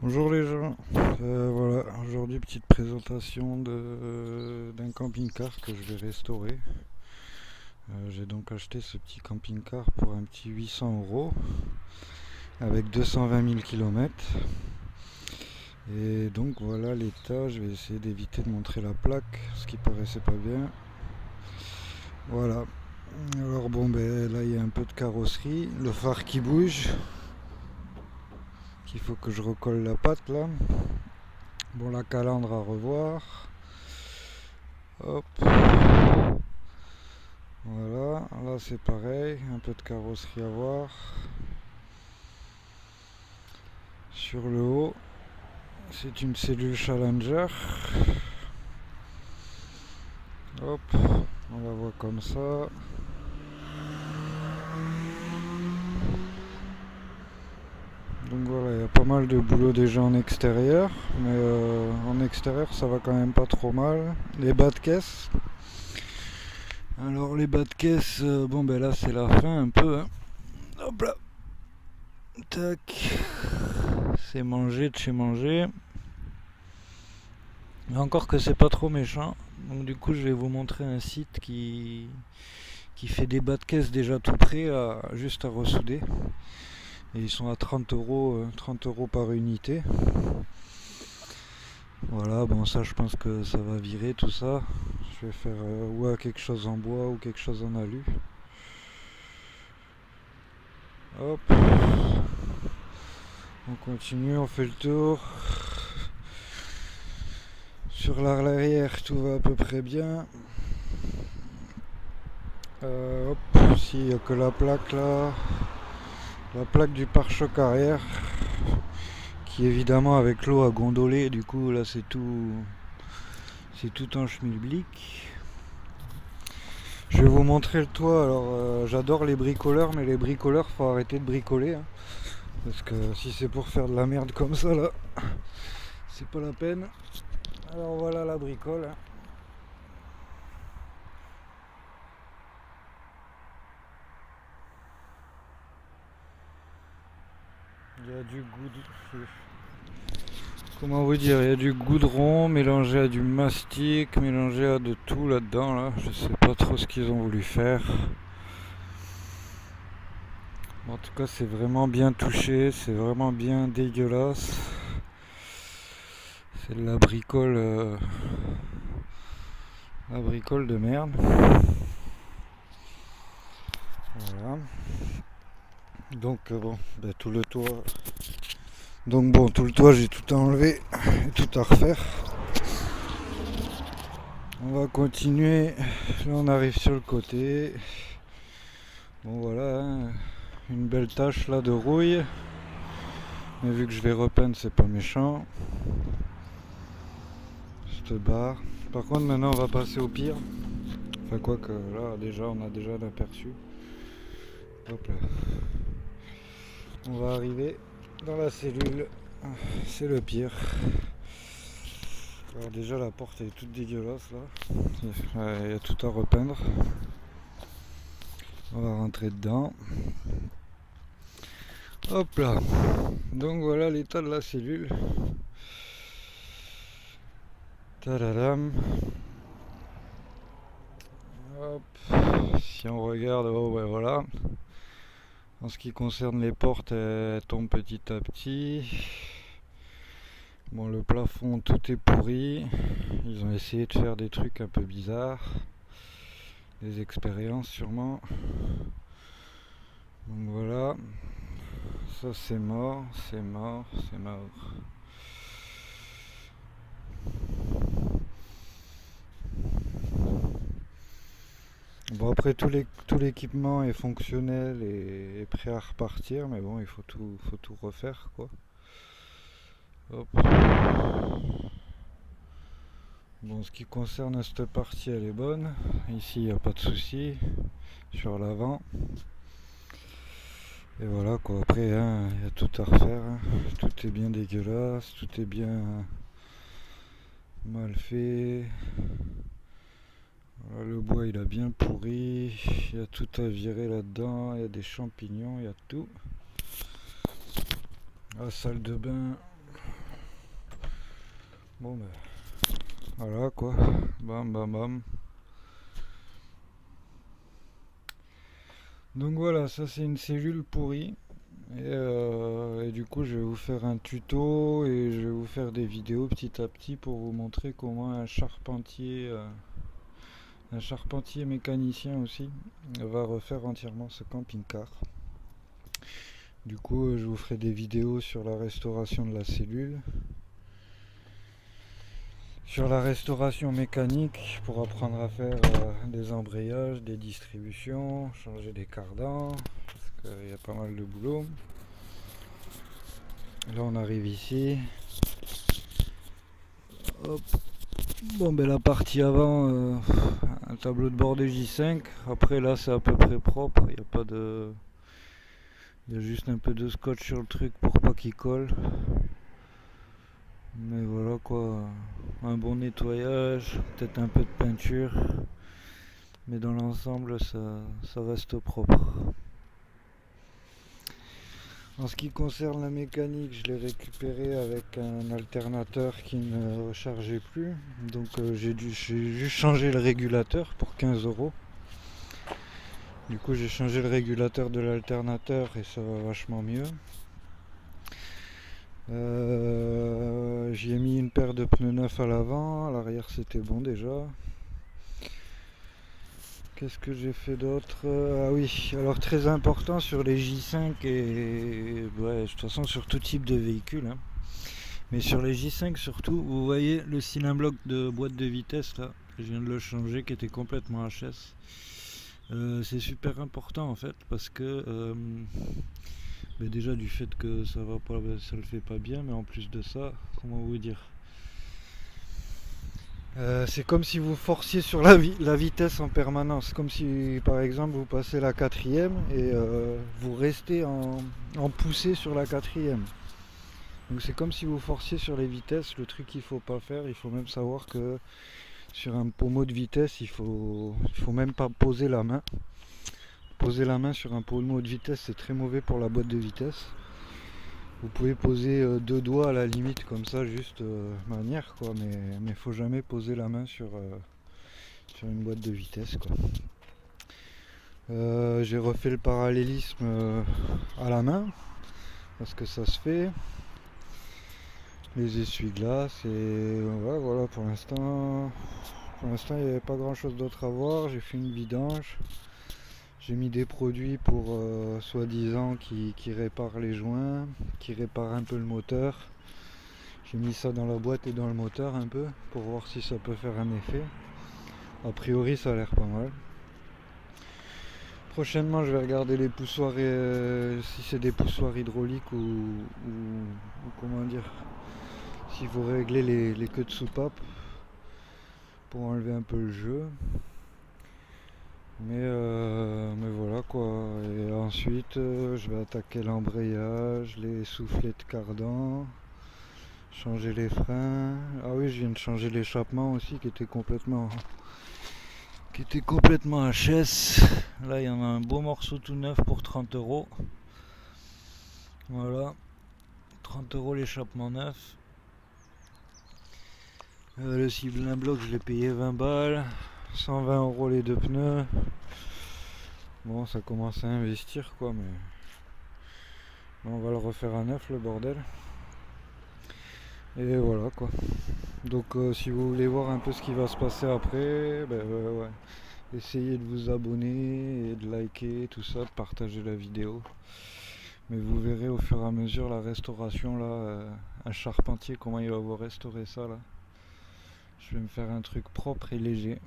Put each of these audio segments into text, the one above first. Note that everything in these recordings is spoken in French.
Bonjour les gens, voilà, aujourd'hui petite présentation d'un camping-car que je vais restaurer. J'ai donc acheté ce petit camping-car pour un petit 800 € avec 220 000 km. Et donc voilà l'état, je vais essayer d'éviter de montrer la plaque, ce qui paraissait pas bien. Voilà, alors bon ben là il y a un peu de carrosserie, le phare qui bouge, qu'il faut que je recolle la patte là. Bon, la calandre à revoir. Hop. Voilà, là c'est pareil, un peu de carrosserie à voir. Sur le haut, c'est une cellule Challenger. Hop, on la voit comme ça. Donc voilà, il y a pas mal de boulot déjà en extérieur, mais en extérieur ça va quand même pas trop mal. Les bas de caisse. Alors les bas de caisse, bon ben là c'est la fin un peu, hein. Hop là. Tac. C'est manger de chez manger. Mais encore que c'est pas trop méchant. Donc du coup je vais vous montrer un site qui fait des bas de caisse déjà tout prêts, juste à ressouder. Et ils sont à 30 € par unité. Voilà, bon ça je pense que ça va virer tout ça. Je vais faire ou quelque chose en bois ou quelque chose en alu. Hop. On continue, on fait le tour. Sur l'arrière tout va à peu près bien. Hop, ici il n'y a que la plaque là. La plaque du pare-choc arrière qui évidemment avec l'eau a gondolé, du coup là c'est tout en schmilblick. Je vais vous montrer le toit. Alors j'adore les bricoleurs, mais les bricoleurs faut arrêter de bricoler, hein, parce que si c'est pour faire de la merde comme ça là, c'est pas la peine. Alors voilà la bricole, hein. Il y a du goudron. Comment vous dire, il y a du goudron mélangé à du mastic, mélangé à de tout là-dedans là. Je sais pas trop ce qu'ils ont voulu faire. En tout cas, c'est vraiment bien touché, c'est vraiment bien dégueulasse. C'est de la bricole de merde. Voilà. Donc bon, ben, tout le toit. Donc bon, tout le toit, j'ai tout à enlever et tout à refaire. On va continuer. Là, on arrive sur le côté. Bon voilà, hein, une belle tache là de rouille. Mais vu que je vais repeindre, c'est pas méchant. Cette barre. Par contre, maintenant, on va passer au pire. Enfin, quoi que là, déjà, on a déjà l'aperçu. Hop là. On va arriver dans la cellule. C'est le pire. Alors, déjà, la porte est toute dégueulasse là. Il y a tout à repeindre. On va rentrer dedans. Hop là. Donc, voilà l'état de la cellule. Tadadam. Hop. Si on regarde, oh ouais, voilà. En ce qui concerne les portes, elles tombent petit à petit. Bon, le plafond, tout est pourri. Ils ont essayé de faire des trucs un peu bizarres. Des expériences sûrement. Donc voilà. Ça c'est mort, c'est mort, c'est mort. Bon, après tout l'équipement est fonctionnel et est prêt à repartir, mais bon, il faut tout refaire quoi. Hop. Bon, ce qui concerne cette partie, elle est bonne. Ici, il n'y a pas de souci sur l'avant. Et voilà quoi, après, hein, il y a tout à refaire, hein. Tout est bien dégueulasse, tout est bien mal fait. Voilà, le bois, il a bien pourri. Il y a tout à virer là-dedans. Il y a des champignons, il y a tout. La salle de bain, Bon ben voilà quoi, bam bam bam. Donc voilà, ça c'est une cellule pourrie. Et du coup je vais vous faire un tuto et je vais vous faire des vidéos petit à petit pour vous montrer comment un charpentier mécanicien aussi va refaire entièrement ce camping-car. Du coup je vous ferai des vidéos sur la restauration de la cellule, sur la restauration mécanique pour apprendre à faire des embrayages, des distributions, changer des cardans, parce qu'il y a pas mal de boulot. Là on arrive ici. Hop. Bon ben la partie avant, un tableau de bord de J5. Après là c'est à peu près propre, il n'y a pas de... Il y a juste un peu de scotch sur le truc pour pas qu'il colle. Mais voilà quoi, un bon nettoyage, peut-être un peu de peinture. Mais dans l'ensemble ça reste propre. En ce qui concerne la mécanique, je l'ai récupéré avec un alternateur qui ne rechargeait plus. Donc j'ai juste changé le régulateur pour 15 €. Du coup j'ai changé le régulateur de l'alternateur et ça va vachement mieux. J'y ai mis une paire de pneus neufs à l'avant, à l'arrière c'était bon déjà. Qu'est-ce que j'ai fait d'autre? Ah oui, alors très important sur les J5 et ouais, de toute façon sur tout type de véhicule, hein. Mais sur les J5 surtout, vous voyez le cylindre bloc de boîte de vitesse là, je viens de le changer qui était complètement HS. C'est super important en fait parce que déjà du fait que ça va pas, ça le fait pas bien, mais en plus de ça, comment vous dire, c'est comme si vous forciez sur la vitesse en permanence, comme si par exemple vous passez la quatrième et vous restez en poussée sur la quatrième. Donc c'est comme si vous forciez sur les vitesses, le truc qu'il faut pas faire. Il faut même savoir que sur un pommeau de vitesse il faut même pas poser la main. Poser la main sur un pommeau de vitesse c'est très mauvais pour la boîte de vitesse. Vous pouvez poser deux doigts à la limite comme ça, juste manière quoi, mais faut jamais poser la main sur une boîte de vitesse quoi. J'ai refait le parallélisme à la main parce que ça se fait. Les essuie-glaces et ouais, voilà, pour l'instant il n'y avait pas grand chose d'autre à voir. J'ai fait une vidange. J'ai mis des produits pour soi-disant qui réparent les joints, qui réparent un peu le moteur. J'ai mis ça dans la boîte et dans le moteur un peu pour voir si ça peut faire un effet. A priori ça a l'air pas mal. Prochainement je vais regarder les poussoirs si c'est des poussoirs hydrauliques ou comment dire, s'il faut régler les queues de soupape pour enlever un peu le jeu. Mais voilà quoi. Et ensuite je vais attaquer l'embrayage, les soufflets de cardan, changer les freins. Ah oui, je viens de changer l'échappement aussi qui était complètement HS. Là il y en a un beau morceau tout neuf pour 30 €. Voilà, 30 € l'échappement neuf. Le ciblin bloc je l'ai payé 20 balles, 120 € les deux pneus. Bon, ça commence à investir quoi, mais on va le refaire à neuf le bordel. Et voilà quoi. Donc si vous voulez voir un peu ce qui va se passer après, ouais. Essayez de vous abonner et de liker tout ça, de partager la vidéo. Mais vous verrez au fur et à mesure la restauration là, un charpentier comment il va vous restaurer ça là. Je vais me faire un truc propre et léger.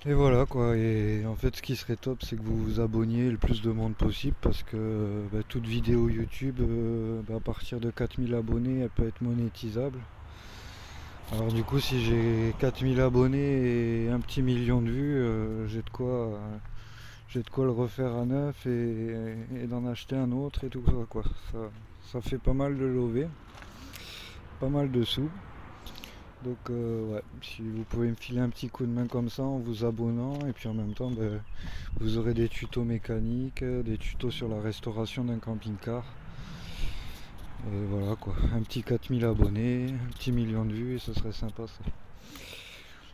Et voilà quoi, et en fait ce qui serait top c'est que vous vous abonniez le plus de monde possible parce que toute vidéo YouTube à partir de 4000 abonnés elle peut être monétisable. Alors du coup si j'ai 4000 abonnés et un petit million de vues, j'ai de quoi le refaire à neuf et d'en acheter un autre et tout ça quoi. Ça fait pas mal de lové, pas mal de sous. Donc ouais, si vous pouvez me filer un petit coup de main comme ça en vous abonnant et puis en même temps vous aurez des tutos mécaniques, des tutos sur la restauration d'un camping-car. Et voilà quoi, un petit 4000 abonnés, un petit million de vues et ce serait sympa ça.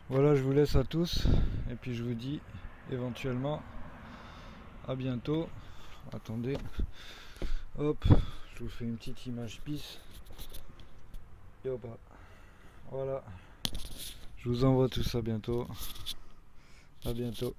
Voilà, je vous laisse à tous et puis je vous dis éventuellement à bientôt. Attendez, hop, je vous fais une petite image pisse. Et hop, voilà, je vous envoie tout ça bientôt. À bientôt.